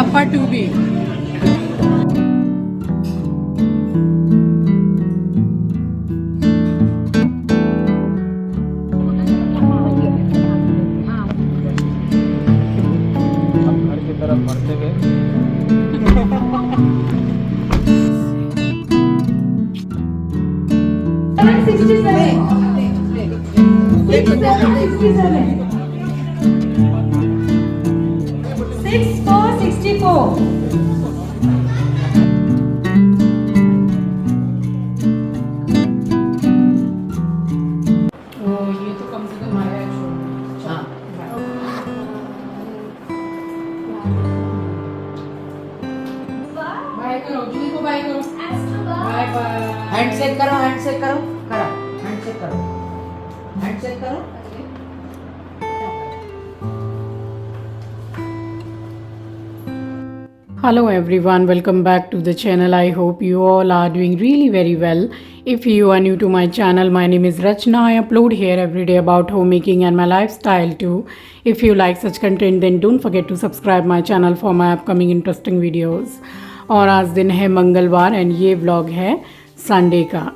Kappa 2B। घर की तरफ बढ़ते हुए 6464। ये तो कम से कम आया है। हाँ बाय करो, जूही को बाय करो। Bye bye. हैंडशेक करो, हैंडशेक करो, करो हैंडशेक करो, हैंडशेक करो। Hello everyone, welcome back to the channel. I hope you all are doing really very well. If you are new to my channel, my name is Rachna. I upload here every day about homemaking and my lifestyle too. If you like such content, then don't forget to subscribe my channel for my upcoming interesting videos. और आज दिन है मंगलवार and ये vlog है Sunday का।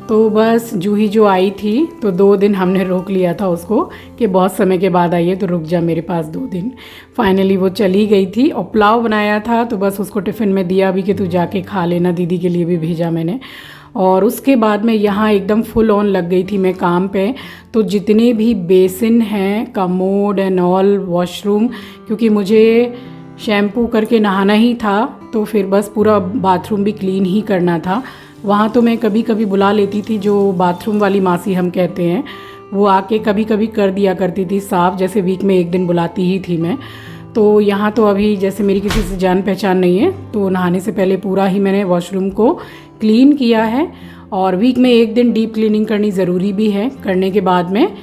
तो बस जूही जो आई थी तो 2 दिन हमने रोक लिया था उसको कि बहुत समय के बाद आई है तो रुक जा मेरे पास 2 दिन। फाइनली वो चली गई थी और पुलाव बनाया था तो बस उसको टिफ़िन में दिया भी कि तू जाके खा लेना, दीदी के लिए भी भेजा मैंने। और उसके बाद मैं यहाँ एकदम फुल ऑन लग गई थी मैं काम पे। तो जितने भी बेसिन हैं, कमोड एंड ऑल, वॉशरूम, क्योंकि मुझे शैम्पू करके नहाना ही था तो फिर बस पूरा बाथरूम भी क्लीन ही करना था। वहाँ तो मैं कभी कभी बुला लेती थी, जो बाथरूम वाली मासी हम कहते हैं, वो आके कभी कभी कर दिया करती थी साफ़, जैसे वीक में 1 दिन बुलाती ही थी मैं। तो यहाँ तो अभी जैसे मेरी किसी से जान पहचान नहीं है तो नहाने से पहले पूरा ही मैंने वॉशरूम को क्लीन किया है। और वीक में 1 दिन डीप क्लीनिंग करनी ज़रूरी भी है। करने के बाद में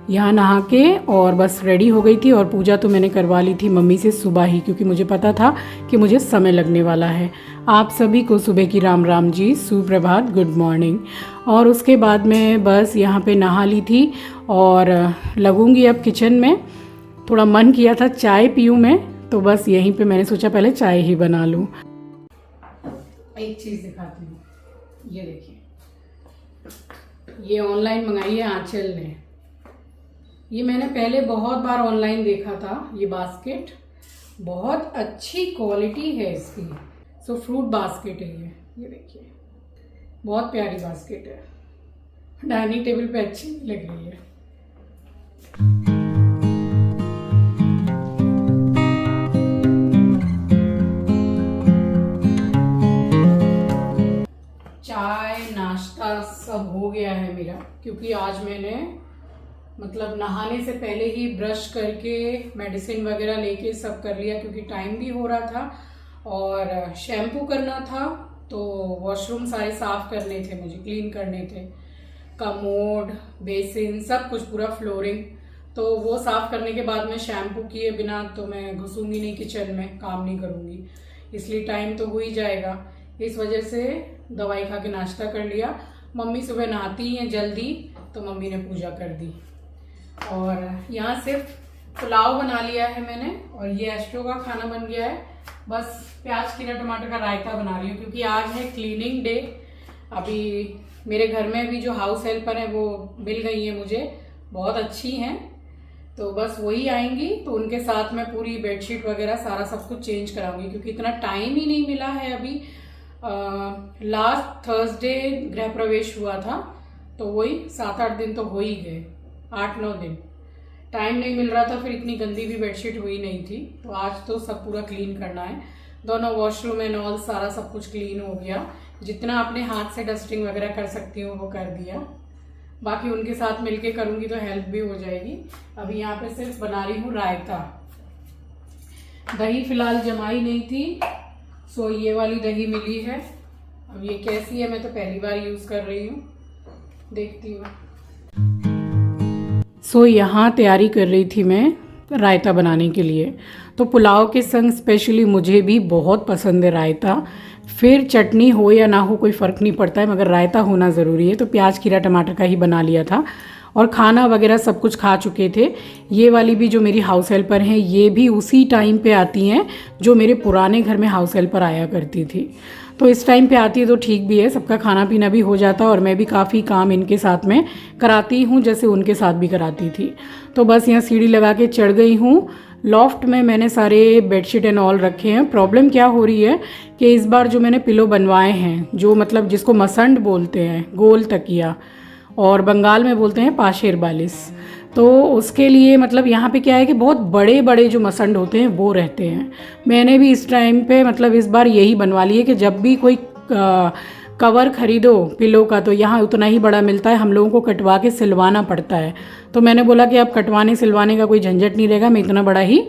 यहाँ नहा के और बस रेडी हो गई थी और पूजा तो मैंने करवा ली थी मम्मी से सुबह ही, क्योंकि मुझे पता था कि मुझे समय लगने वाला है। आप सभी को सुबह की राम राम जी, सुप्रभात, गुड मॉर्निंग। और उसके बाद में बस यहाँ पे नहा ली थी और लगूंगी अब किचन में। थोड़ा मन किया था चाय पीऊँ मैं, तो बस यहीं पे मैंने सोचा पहले चाय ही बना लूँ। एक चीज़ दिखाती हूँ, ये देखिए, ये ऑनलाइन मंगाई है आंचल ने। ये मैंने पहले बहुत बार ऑनलाइन देखा था। ये बास्केट बहुत अच्छी क्वालिटी है इसकी। सो फ्रूट बास्केट है ये देखिए, बहुत प्यारी बास्केट है। डाइनिंग टेबल पे अच्छी लग रही है। चाय नाश्ता सब हो गया है मेरा, क्योंकि आज मैंने मतलब नहाने से पहले ही ब्रश करके मेडिसिन वगैरह लेके सब कर लिया, क्योंकि टाइम भी हो रहा था और शैम्पू करना था। तो वॉशरूम सारे साफ़ करने थे, मुझे क्लीन करने थे, कमोड, बेसिन, सब कुछ, पूरा फ्लोरिंग। तो वो साफ़ करने के बाद में शैम्पू किए बिना तो मैं घुसूंगी नहीं किचन में, काम नहीं करूँगी, इसलिए टाइम तो हो ही जाएगा। इस वजह से दवाई खा के नाश्ता कर लिया। मम्मी सुबह नहाती हैं जल्दी तो मम्मी ने पूजा कर दी। और यहाँ सिर्फ पुलाव बना लिया है मैंने और ये एस्ट्रो का खाना बन गया है। बस प्याज खीरा टमाटर का रायता बना रही हूँ, क्योंकि आज है क्लीनिंग डे। अभी मेरे घर में भी जो हाउस हेल्पर हैं वो मिल गई हैं मुझे, बहुत अच्छी हैं। तो बस वही आएंगी तो उनके साथ मैं पूरी बेडशीट वगैरह सारा सब कुछ चेंज कराऊंगी, क्योंकि इतना टाइम ही नहीं मिला है अभी। लास्ट थर्सडे गृह प्रवेश हुआ था तो वही 7-8 दिन तो हो ही गए, 8-9 दिन टाइम नहीं मिल रहा था। फिर इतनी गंदी भी बेडशीट हुई नहीं थी, तो आज तो सब पूरा क्लीन करना है। दोनों वॉशरूम एंड ऑल सारा सब कुछ क्लीन हो गया। जितना अपने हाथ से डस्टिंग वगैरह कर सकती हूँ वो कर दिया, बाकी उनके साथ मिलके करूँगी तो हेल्प भी हो जाएगी। अभी यहाँ पे सिर्फ बना रही हूँ रायता। दही फिलहाल जमाई नहीं थी, सो ये वाली दही मिली है। अब ये कैसी है मैं तो पहली बार यूज़ कर रही हूँ, देखती हूँ। सो यहाँ तैयारी कर रही थी मैं रायता बनाने के लिए। तो पुलाव के संग स्पेशली मुझे भी बहुत पसंद है रायता। फिर चटनी हो या ना हो कोई फ़र्क नहीं पड़ता है, मगर रायता होना ज़रूरी है। तो प्याज खीरा टमाटर का ही बना लिया था और खाना वगैरह सब कुछ खा चुके थे। ये वाली भी जो मेरी हाउस हेल्पर हैं ये भी उसी टाइम पे आती हैं जो मेरे पुराने घर में हाउस हेल्पर आया करती थी। तो इस टाइम पे आती है तो ठीक भी है, सबका खाना पीना भी हो जाता है और मैं भी काफ़ी काम इनके साथ में कराती हूँ जैसे उनके साथ भी कराती थी। तो बस यहाँ सीढ़ी लगा के चढ़ गई हूँ। लॉफ्ट में मैंने सारे बेडशीट एंड ऑल रखे हैं। प्रॉब्लम क्या हो रही है कि इस बार जो मैंने पिलो बनवाए हैं, जो मतलब जिसको मसंड बोलते हैं, गोल तकिया, और बंगाल में बोलते हैं पाशेर बालिश, तो उसके लिए मतलब यहाँ पे क्या है कि बहुत बड़े बड़े जो मसंड होते हैं वो रहते हैं। मैंने भी इस टाइम पे मतलब इस बार यही बनवा लिए कि जब भी कोई कवर खरीदो पिलो का तो यहाँ उतना ही बड़ा मिलता है, हम लोगों को कटवा के सिलवाना पड़ता है। तो मैंने बोला कि अब कटवाने सिलवाने का कोई झंझट नहीं रहेगा, मैं इतना बड़ा ही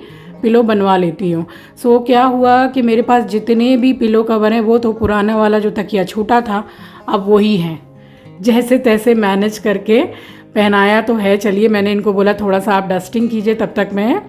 पिलो बनवा लेती हूँ। सो क्या हुआ कि मेरे पास जितने भी पिलो कवर हैं वो तो पुराना वाला जो तकिया छोटा था अब वही हैं, जैसे तैसे मैनेज करके पहनाया तो है। चलिए, मैंने इनको बोला थोड़ा सा आप डस्टिंग कीजिए, तब तक मैं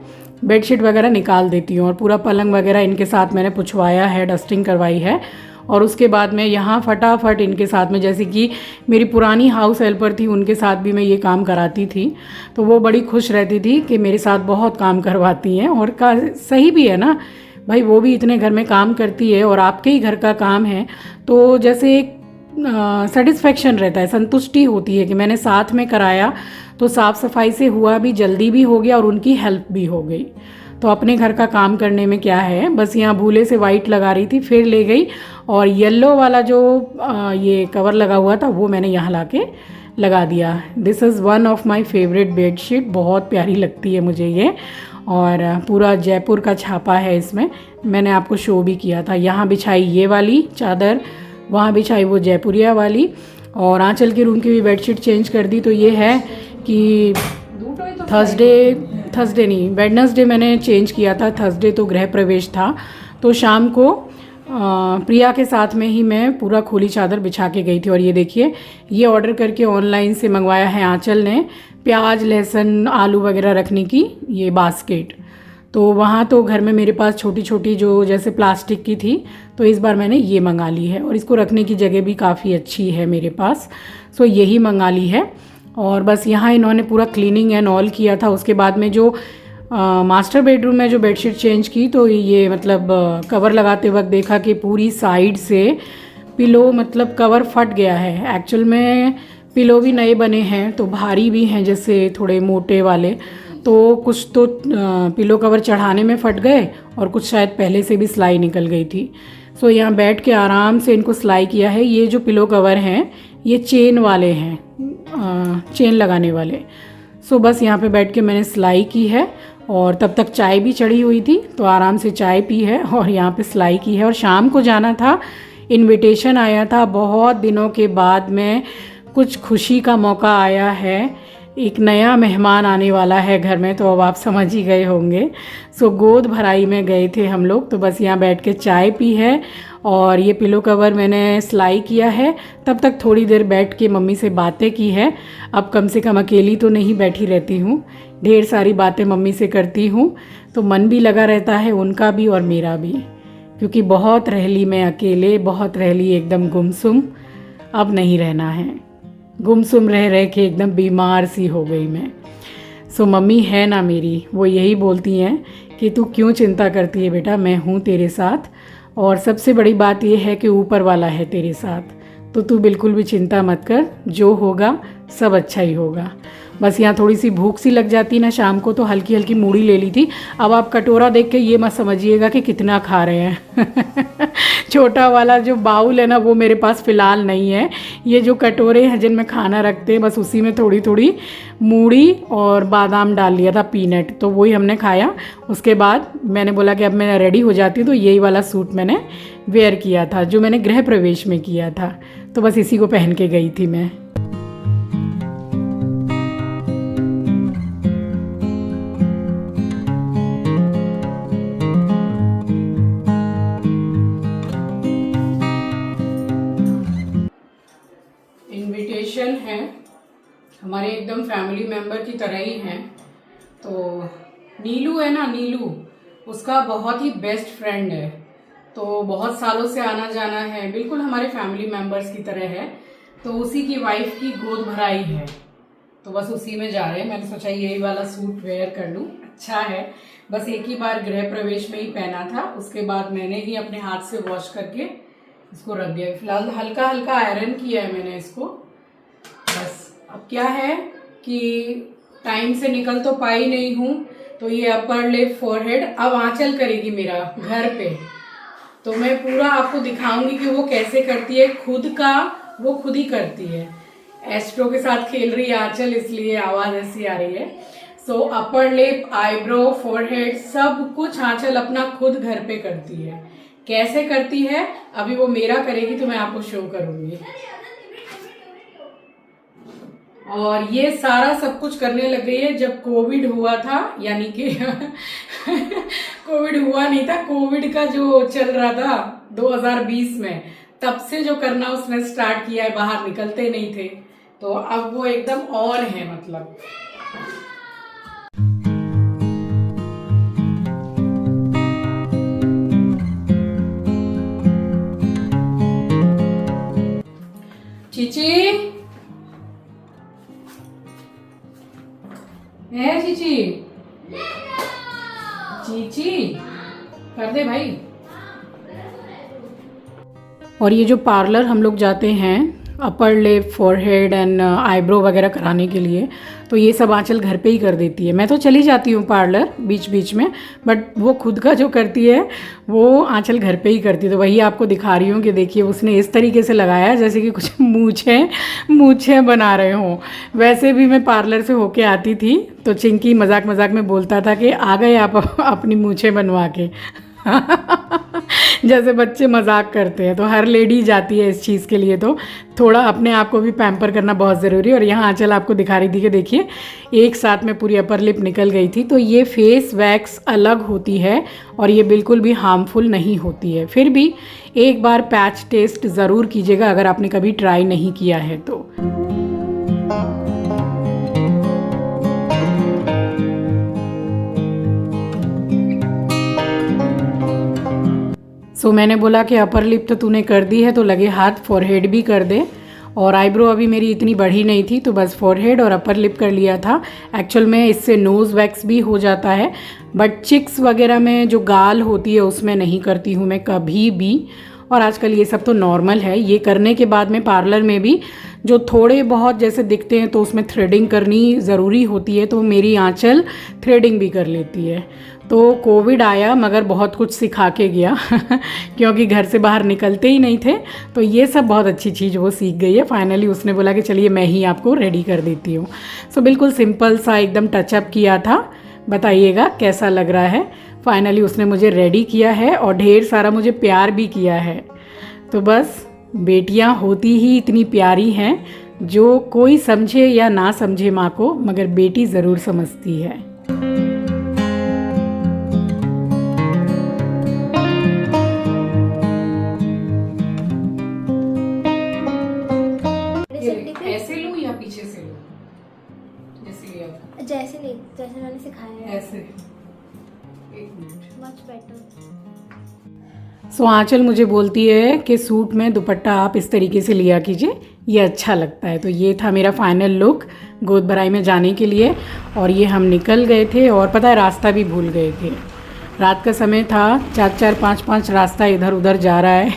बेडशीट वगैरह निकाल देती हूँ। और पूरा पलंग वगैरह इनके साथ मैंने पुछवाया है, डस्टिंग करवाई है। और उसके बाद मैं यहाँ फटाफट इनके साथ में, जैसे कि मेरी पुरानी हाउस हेल्पर थी उनके साथ भी मैं ये काम कराती थी, तो वो बड़ी खुश रहती थी कि मेरे साथ बहुत काम करवाती हैं। और सही भी है ना भाई, वो भी इतने घर में काम करती है और आपके ही घर का काम है, तो जैसे एक सेटिस्फेक्शन रहता है, संतुष्टि होती है कि मैंने साथ में कराया तो साफ़ सफाई से हुआ भी, जल्दी भी हो गया और उनकी हेल्प भी हो गई। तो अपने घर का काम करने में क्या है, बस यहाँ भूले से वाइट लगा रही थी, फिर ले गई और येलो वाला जो ये कवर लगा हुआ था वो मैंने यहाँ ला के लगा दिया। This is one of my favourite bedsheet, बहुत प्यारी लगती है मुझे ये, और पूरा जयपुर का छापा है इसमें, मैंने आपको शो भी किया था। यहाँ बिछाई ये वाली चादर, वहाँ बिछाई वो जयपुरिया वाली, और आंचल के रूम की भी बेडशीट चेंज कर दी। तो ये है कि थर्सडे नहीं, वेडनेसडे मैंने चेंज किया था, थर्सडे तो गृह प्रवेश था, तो शाम को प्रिया के साथ में ही मैं पूरा खोली चादर बिछा के गई थी। और ये देखिए, ये ऑर्डर करके ऑनलाइन से मंगवाया है आंचल ने, प्याज लहसुन आलू वगैरह रखने की ये बास्केट। तो वहाँ तो घर में मेरे पास छोटी छोटी जो जैसे प्लास्टिक की थी, तो इस बार मैंने ये मंगा ली है और इसको रखने की जगह भी काफ़ी अच्छी है मेरे पास, सो यही मंगा ली है। और बस यहाँ इन्होंने पूरा क्लीनिंग एंड ऑल किया था। उसके बाद में जो मास्टर बेडरूम में जो बेडशीट चेंज की, तो ये मतलब कवर लगाते वक्त देखा कि पूरी साइड से पिलो मतलब कवर फट गया है। एक्चुअल में पिलो भी नए बने हैं तो भारी भी हैं, जैसे थोड़े मोटे वाले, तो कुछ तो पिलो कवर चढ़ाने में फट गए और कुछ शायद पहले से भी सिलाई निकल गई थी। सो यहाँ बैठ के आराम से इनको सिलाई किया है। ये जो पिलो कवर हैं ये चेन वाले हैं, चेन लगाने वाले। सो बस यहाँ पे बैठ के मैंने सिलाई की है और तब तक चाय भी चढ़ी हुई थी तो आराम से चाय पी है और यहाँ पे सिलाई की है। और शाम को जाना था, इनविटेशन आया था, बहुत दिनों के बाद में कुछ खुशी का मौका आया है, एक नया मेहमान आने वाला है घर में, तो अब आप समझ ही गए होंगे। सो गोद भराई में गए थे हम लोग, तो बस यहाँ बैठ के चाय पी है और ये पिलो कवर मैंने सिलाई किया है। तब तक थोड़ी देर बैठ के मम्मी से बातें की है। अब कम से कम अकेली तो नहीं बैठी रहती हूँ, ढेर सारी बातें मम्मी से करती हूँ, तो मन भी लगा रहता है उनका भी और मेरा भी, क्योंकि बहुत रह ली मैं अकेले, बहुत रह ली एकदम गुमसुम। अब नहीं रहना है, गुमसुम रह रह के एकदम बीमार सी हो गई मैं। सो मम्मी है ना मेरी, वो यही बोलती हैं कि तू क्यों चिंता करती है बेटा, मैं हूँ तेरे साथ, और सबसे बड़ी बात ये है कि ऊपर वाला है तेरे साथ, तो तू बिल्कुल भी चिंता मत कर, जो होगा सब अच्छा ही होगा। बस यहाँ थोड़ी सी भूख सी लग जाती ना शाम को, तो हल्की हल्की मूढ़ी ले ली थी। अब आप कटोरा देख के ये मत समझिएगा कि कितना खा रहे हैं छोटा वाला जो बाउल है ना वो मेरे पास फ़िलहाल नहीं है। ये जो कटोरे हैं जिनमें खाना रखते हैं, बस उसी में थोड़ी थोड़ी मूढ़ी और बादाम डाल लिया था, पीनट, तो वही हमने खाया। उसके बाद मैंने बोला कि अब मैं रेडी हो जाती हूँ, तो यही वाला सूट मैंने वेयर किया था जो मैंने गृह प्रवेश में किया था, तो बस इसी को पहन के गई थी मैं। इनविटेशन है, हमारे एकदम फैमिली मेम्बर की तरह ही हैं। तो नीलू है ना, नीलू उसका बहुत ही बेस्ट फ्रेंड है, तो बहुत सालों से आना जाना है, बिल्कुल हमारे फैमिली मेम्बर्स की तरह है। तो उसी की वाइफ की गोद भराई है, तो बस उसी में जा रहे हैं। मैंने सोचा यही वाला सूट वेयर कर लूं, अच्छा है। बस एक ही बार गृह प्रवेश में ही पहना था, उसके बाद मैंने ही अपने हाथ से वॉश करके इसको रख दिया। फिलहाल हल्का हल्का आयरन किया है मैंने इसको। बस अब क्या है कि टाइम से निकल तो पाई नहीं हूँ, तो ये अपर लिप फोरहेड अब आंचल करेगी मेरा घर पे, तो मैं पूरा आपको दिखाऊंगी कि वो कैसे करती है। खुद का वो खुद ही करती है। एस्ट्रो के साथ खेल रही है आंचल, इसलिए आवाज ऐसी आ रही है। सो अपर लिप, आईब्रो, फोरहेड सब कुछ आंचल अपना खुद घर पे करती है। कैसे करती है अभी वो मेरा करेगी तो मैं आपको शो करूंगी। और ये सारा सब कुछ करने लग गई है जब कोविड हुआ था, यानी कि कोविड हुआ नहीं था, कोविड का जो चल रहा था 2020 में, तब से जो करना उसने स्टार्ट किया है। बाहर निकलते नहीं थे, तो अब वो एकदम ऑन है मतलब। चीची है, चीची चीची कर दे भाई। और ये जो पार्लर हम लोग जाते हैं upper lip, forehead and eyebrow वगैरह कराने के लिए, तो ये सब आंचल घर पे ही कर देती है। मैं तो चली जाती हूँ पार्लर बीच बीच में, बट वो खुद का जो करती है वो आंचल घर पे ही करती है। तो वही आपको दिखा रही हूँ कि देखिए उसने इस तरीके से लगाया जैसे कि कुछ मूछें बना रहे हों। वैसे भी मैं पार्लर से होके आती थी तो चिंकी मजाक मजाक में बोलता था कि आ गए आप अपनी मूछें बनवा के जैसे बच्चे मजाक करते हैं। तो हर लेडी जाती है इस चीज़ के लिए, तो थोड़ा अपने आप को भी पैम्पर करना बहुत ज़रूरी है। और यहाँ आंचल आपको दिखा रही थी कि देखिए एक साथ में पूरी अपर लिप निकल गई थी। तो ये फेस वैक्स अलग होती है और ये बिल्कुल भी हार्मफुल नहीं होती है। फिर भी एक बार पैच टेस्ट ज़रूर कीजिएगा अगर आपने कभी ट्राई नहीं किया है तो। सो मैंने बोला कि अपर लिप तो तूने कर दी है तो लगे हाथ फोरहेड भी कर दे। और आईब्रो अभी मेरी इतनी बढ़ी नहीं थी तो बस फोरहेड और अपर लिप कर लिया था। एक्चुअल में इससे नोज़ वैक्स भी हो जाता है, बट चिक्स वगैरह में जो गाल होती है उसमें नहीं करती हूँ मैं कभी भी। और आजकल ये सब तो नॉर्मल है। ये करने के बाद में पार्लर में भी जो थोड़े बहुत जैसे दिखते हैं तो उसमें थ्रेडिंग करनी ज़रूरी होती है, तो मेरी आंचल थ्रेडिंग भी कर लेती है। तो कोविड आया मगर बहुत कुछ सिखा के गया क्योंकि घर से बाहर निकलते ही नहीं थे, तो ये सब बहुत अच्छी चीज़ वो सीख गई है। फाइनली उसने बोला कि चलिए मैं ही आपको रेडी कर देती हूँ। सो बिल्कुल सिंपल सा एकदम टचअप किया था, बताइएगा कैसा लग रहा है। फाइनली उसने मुझे रेडी किया है और ढेर सारा मुझे प्यार भी किया है। तो बस बेटियां होती ही इतनी प्यारी हैं, जो कोई समझे या ना समझे माँ को, मगर बेटी ज़रूर समझती है। ऐसे लूं या पीछे से लूं? जैसे लिया था। जैसे मैंने सिखाया है। ऐसे। एक minute. Much better. So Aanchal मुझे बोलती है कि सूट में दुपट्टा आप इस तरीके से लिया कीजिए, ये अच्छा लगता है। तो ये था मेरा फाइनल लुक गोद भराई में जाने के लिए। और ये हम निकल गए थे और पता है रास्ता भी भूल गए थे। रात का समय था, 4-4, 5-5 रास्ता इधर उधर जा रहा है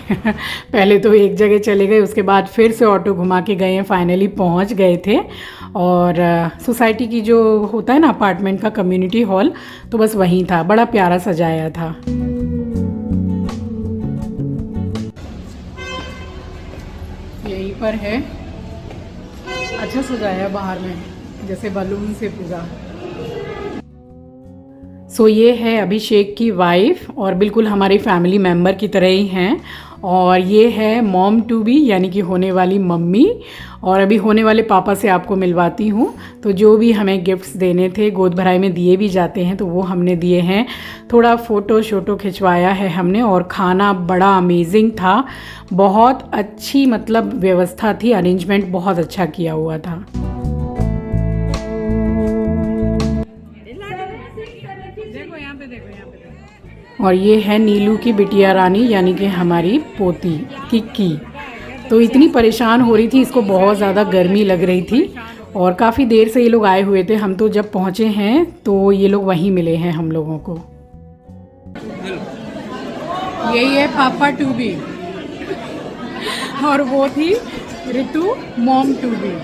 पहले तो एक जगह चले गए, उसके बाद फिर से ऑटो घुमा के गए हैं, फाइनली पहुंच गए थे। और सोसाइटी की जो होता है ना अपार्टमेंट का कम्युनिटी हॉल, तो बस वहीं था, बड़ा प्यारा सजाया था। यहीं पर है, अच्छा सजाया बाहर में जैसे बलून से पूरा। सो ये है अभिषेक की वाइफ और बिल्कुल हमारी फैमिली मेम्बर की तरह ही हैं। और ये है मॉम टू बी यानी कि होने वाली मम्मी। और अभी होने वाले पापा से आपको मिलवाती हूँ। तो जो भी हमें गिफ्ट्स देने थे, गोद भराई में दिए भी जाते हैं, तो वो हमने दिए हैं। थोड़ा फ़ोटो शोटो खिंचवाया है हमने। और खाना बड़ा अमेजिंग था, बहुत अच्छी मतलब व्यवस्था थी, अरेंजमेंट बहुत अच्छा किया हुआ था। और ये है नीलू की बिटिया रानी यानी कि हमारी पोती किक्की। तो इतनी परेशान हो रही थी, इसको बहुत ज़्यादा गर्मी लग रही थी और काफ़ी देर से ये लोग आए हुए थे, हम तो जब पहुँचे हैं तो ये लोग वहीं मिले हैं हम लोगों को। यही है पापा टू बी और वो थी ऋतु मॉम टू बी।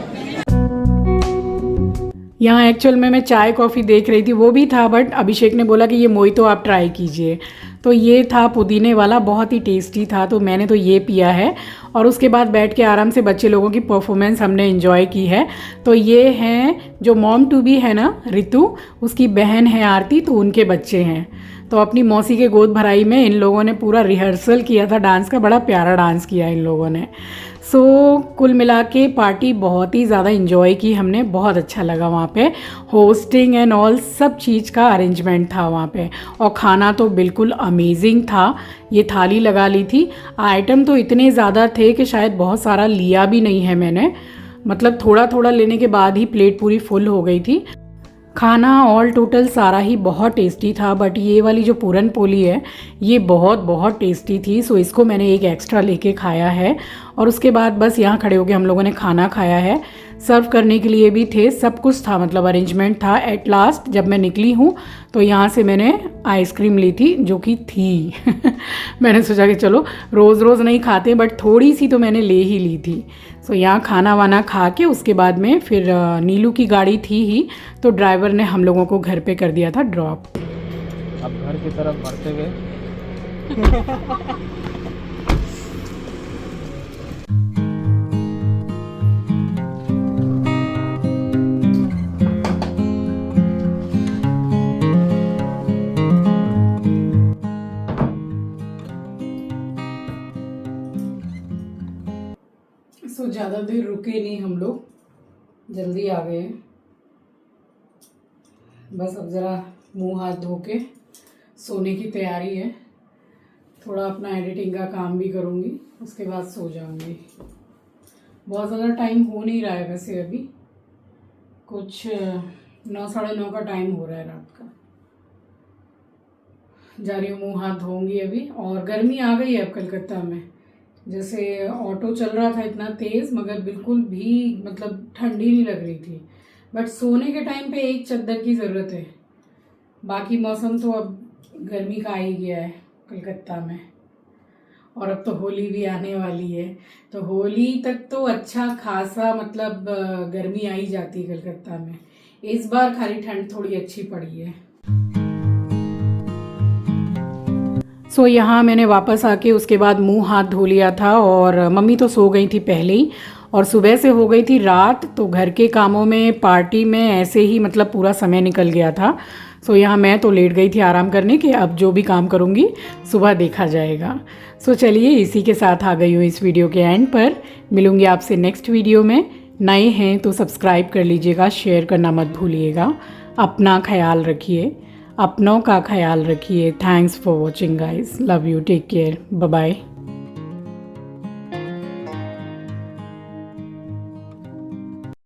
यहाँ एक्चुअल में मैं चाय कॉफ़ी देख रही थी, वो भी था, बट अभिषेक ने बोला कि ये मोहितो आप ट्राई कीजिए, तो ये था पुदीने वाला, बहुत ही टेस्टी था, तो मैंने तो ये पिया है। और उसके बाद बैठ के आराम से बच्चे लोगों की परफॉर्मेंस हमने एंजॉय की है। तो ये हैं जो मॉम टू बी है ना ऋतु, उसकी बहन है आरती, तो उनके बच्चे हैं। तो अपनी मौसी के गोद भराई में इन लोगों ने पूरा रिहर्सल किया था डांस का, बड़ा प्यारा डांस किया इन लोगों ने। सो कुल मिला के पार्टी बहुत ही ज़्यादा इन्जॉय की हमने, बहुत अच्छा लगा वहाँ पे। होस्टिंग एंड ऑल सब चीज़ का अरेंजमेंट था वहाँ पे, और खाना तो बिल्कुल अमेजिंग था। ये थाली लगा ली थी, आइटम तो इतने ज़्यादा थे कि शायद बहुत सारा लिया भी नहीं है मैंने, मतलब थोड़ा थोड़ा लेने के बाद ही प्लेट पूरी फुल हो गई थी। खाना ऑल टोटल सारा ही बहुत टेस्टी था, बट ये वाली जो पूरन पोली है ये बहुत बहुत टेस्टी थी, सो इसको मैंने एक एक्स्ट्रा लेके खाया है। और उसके बाद बस यहाँ खड़े होके हम लोगों ने खाना खाया है। सर्व करने के लिए भी थे, सब कुछ था, मतलब अरेंजमेंट था। एट लास्ट जब मैं निकली हूँ तो यहाँ से मैंने आइसक्रीम ली थी, जो कि थी मैंने सोचा कि चलो रोज़ रोज़ नहीं खाते, बट थोड़ी सी तो मैंने ले ही ली थी। सो यहाँ खाना वाना खा के उसके बाद में फिर नीलू की गाड़ी थी ही, तो ड्राइवर ने हम लोगों को घर पे कर दिया था ड्रॉप। अब घर की तरफ बढ़ते गए। सो ज़्यादा देर रुके नहीं हम लोग, जल्दी आ गए। बस अब ज़रा मुंह हाथ धो के सोने की तैयारी है। थोड़ा अपना एडिटिंग का काम भी करूँगी, उसके बाद सो जाऊँगी। बहुत ज़्यादा टाइम हो नहीं रहा है वैसे, अभी कुछ 9 साढ़े 9 का टाइम हो रहा है रात का। जा रही हूँ, मुँह हाथ धोऊँगी अभी। और गर्मी आ गई है अब कलकत्ता में, जैसे ऑटो चल रहा था इतना तेज़, मगर बिल्कुल भी मतलब ठंडी नहीं लग रही थी। बट सोने के टाइम पे एक चादर की ज़रूरत है, बाकी मौसम तो अब गर्मी का आ ही गया है कलकत्ता में। और अब तो होली भी आने वाली है, तो होली तक तो अच्छा खासा मतलब गर्मी आ ही जाती है कलकत्ता में। इस बार खाली ठंड थोड़ी अच्छी पड़ी है। सो यहाँ मैंने वापस आके उसके बाद मुंह हाथ धो लिया था, और मम्मी तो सो गई थी पहले ही, और सुबह से हो गई थी रात, तो घर के कामों में पार्टी में ऐसे ही मतलब पूरा समय निकल गया था। सो यहाँ मैं तो लेट गई थी आराम करने के, अब जो भी काम करूँगी सुबह देखा जाएगा। सो चलिए इसी के साथ आ गई हूँ इस वीडियो के एंड पर। मिलूँगी आपसे नेक्स्ट वीडियो में। नए हैं तो सब्सक्राइब कर लीजिएगा, शेयर करना मत भूलिएगा। अपना ख्याल रखिए, अपनों का ख्याल रखिए। Thanks for watching guys, love you, take care, bye bye.